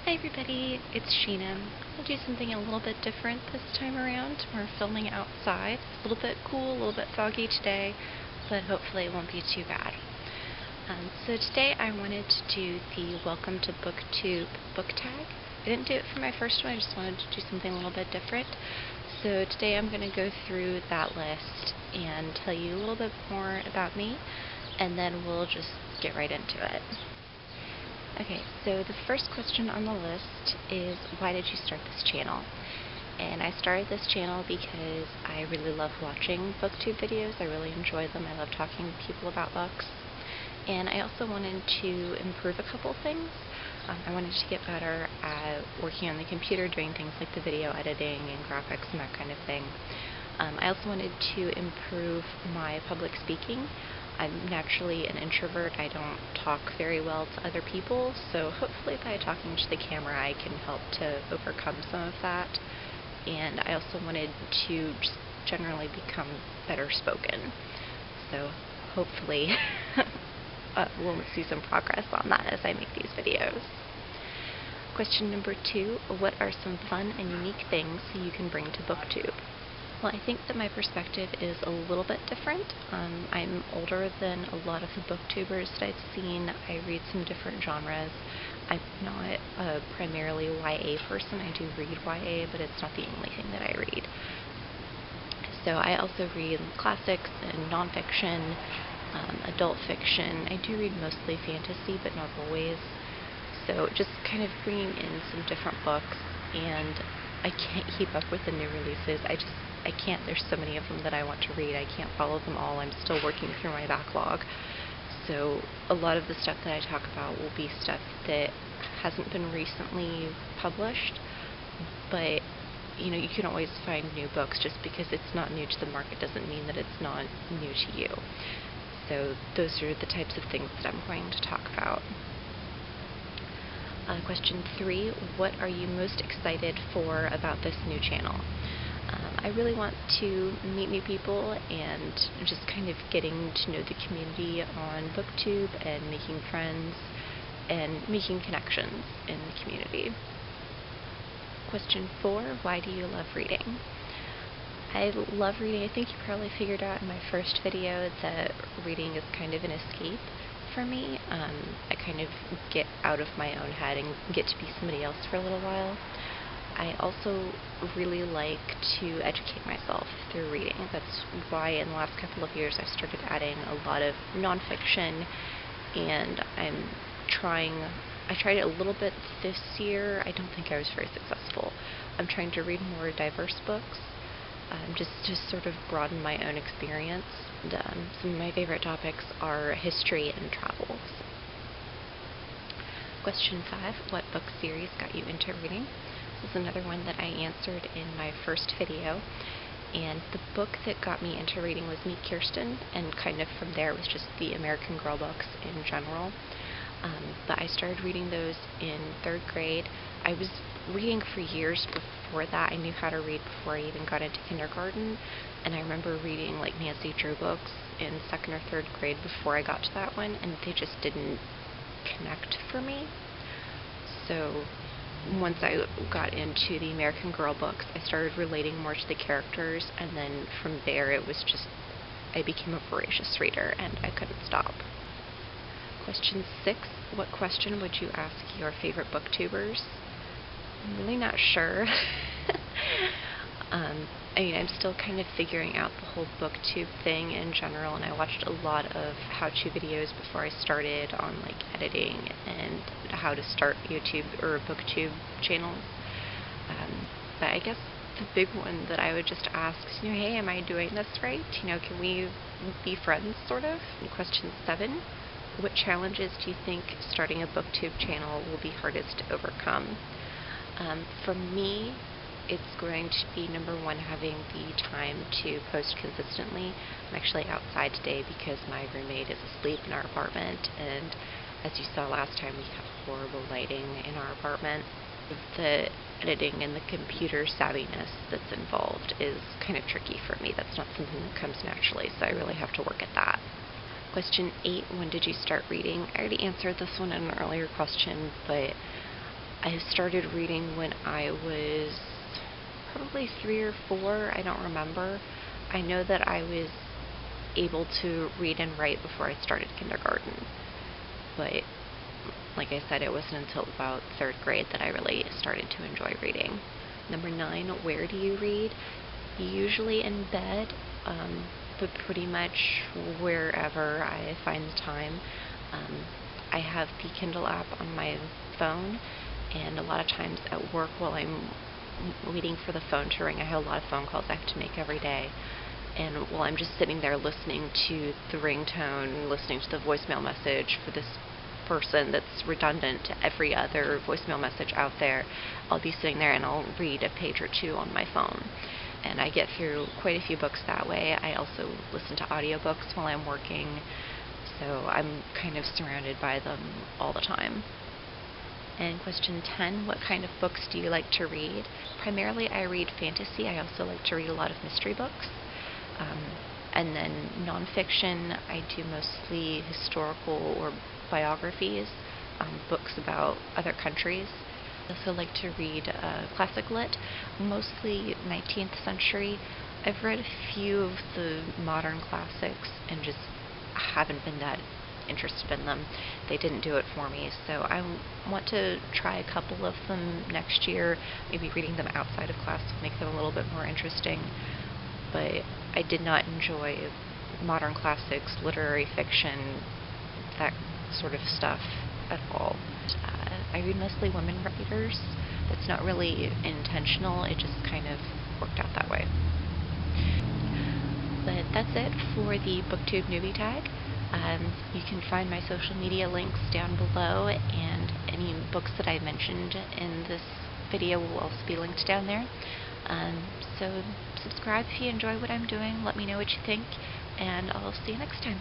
Hi everybody, it's Sheena. I'll do something a little bit different this time around. We're filming outside. It's a little bit cool, a little bit foggy today, but hopefully it won't be too bad. So today I wanted to do the Welcome to Booktube book tag. I didn't do it for my first one, I just wanted to do something a little bit different. So today I'm going to go through that list and tell you a little bit more about me, and then we'll just get right into it. Okay, so the first question on the list is, why did you start this channel? And I started this channel because I really love watching booktube videos. I really enjoy them. I love talking to people about books. And I also wanted to improve a couple things. I wanted to get better at working on the computer, doing things like the video editing and graphics and that kind of thing. I also wanted to improve my public speaking. I'm naturally an introvert. I don't talk very well to other people, so hopefully by talking to the camera I can help to overcome some of that. And I also wanted to just generally become better spoken. So hopefully we'll see some progress on that as I make these videos. Question number 2, what are some fun and unique things you can bring to BookTube? Well, I think that my perspective is a little bit different. I'm older than a lot of the booktubers that I've seen. I read some different genres. I'm not a primarily YA person. I do read YA, but it's not the only thing that I read. So I also read classics and nonfiction, adult fiction. I do read mostly fantasy, but not always. So just kind of bringing in some different books, and I can't keep up with the new releases. I can't. There's so many of them that I want to read. I can't follow them all. I'm still working through my backlog. So a lot of the stuff that I talk about will be stuff that hasn't been recently published, but you can always find new books. Just because it's not new to the market doesn't mean that it's not new to you. So those are the types of things that I'm going to talk about. Question 3, what are you most excited for about this new channel? I really want to meet new people and just kind of getting to know the community on BookTube and making friends and making connections in the community. Question 4, why do you love reading? I love reading. I think you probably figured out in my first video that reading is kind of an escape for me. I kind of get out of my own head and get to be somebody else for a little while. I also really like to educate myself through reading. That's why in the last couple of years I've started adding a lot of nonfiction, and I tried it a little bit this year. I don't think I was very successful. I'm trying to read more diverse books, just to sort of broaden my own experience. And, some of my favorite topics are history and travel. Question 5, what book series got you into reading? This is another one that I answered in my first video, and the book that got me into reading was Meet Kirsten, and kind of from there it was just the American Girl books in general. But I started reading those in 3rd grade. I was reading for years before that. I knew how to read before I even got into kindergarten, and I remember reading like Nancy Drew books in 2nd or 3rd grade before I got to that one, and they just didn't connect for me. So once I got into the American Girl books, I started relating more to the characters, and then from there it was just, I became a voracious reader and I couldn't stop. Question 6, what question would you ask your favorite booktubers? I'm really not sure. I'm still kind of figuring out the whole booktube thing in general, and I watched a lot of how-to videos before I started on like editing and how to start YouTube or booktube channels. But I guess the big one that I would just ask is, hey, am I doing this right? Can we be friends, sort of? And question 7, what challenges do you think starting a booktube channel will be hardest to overcome? For me, it's going to be number 1, having the time to post consistently. I'm actually outside today because my roommate is asleep in our apartment, and as you saw last time, we have horrible lighting in our apartment. The editing and the computer savviness that's involved is kind of tricky for me. That's not something that comes naturally, so I really have to work at that. Question 8, when did you start reading? I already answered this one in an earlier question, but I started reading when I was probably 3 or 4, I don't remember. I know that I was able to read and write before I started kindergarten, but like I said, it wasn't until about 3rd grade that I really started to enjoy reading. Number 9, where do you read? Usually in bed, but pretty much wherever I find the time. I have the Kindle app on my phone, and a lot of times at work while I'm waiting for the phone to ring, I have a lot of phone calls I have to make every day. And while I'm just sitting there listening to the ringtone, listening to the voicemail message for this person that's redundant to every other voicemail message out there, I'll be sitting there and I'll read a page or 2 on my phone. And I get through quite a few books that way. I also listen to audiobooks while I'm working, so I'm kind of surrounded by them all the time. And question 10, what kind of books do you like to read? Primarily I read fantasy. I also like to read a lot of mystery books. And then nonfiction, I do mostly historical or biographies, books about other countries. I also like to read classic lit, mostly 19th century. I've read a few of the modern classics and just haven't been that interested in them. They didn't do it for me, so I want to try a couple of them next year. Maybe reading them outside of class will make them a little bit more interesting. But I did not enjoy modern classics, literary fiction, that sort of stuff at all. I read mostly women writers. That's not really intentional, it just kind of worked out that way. But that's it for the Booktube Newbie tag. You can find my social media links down below, and any books that I mentioned in this video will also be linked down there. So subscribe if you enjoy what I'm doing, let me know what you think, and I'll see you next time.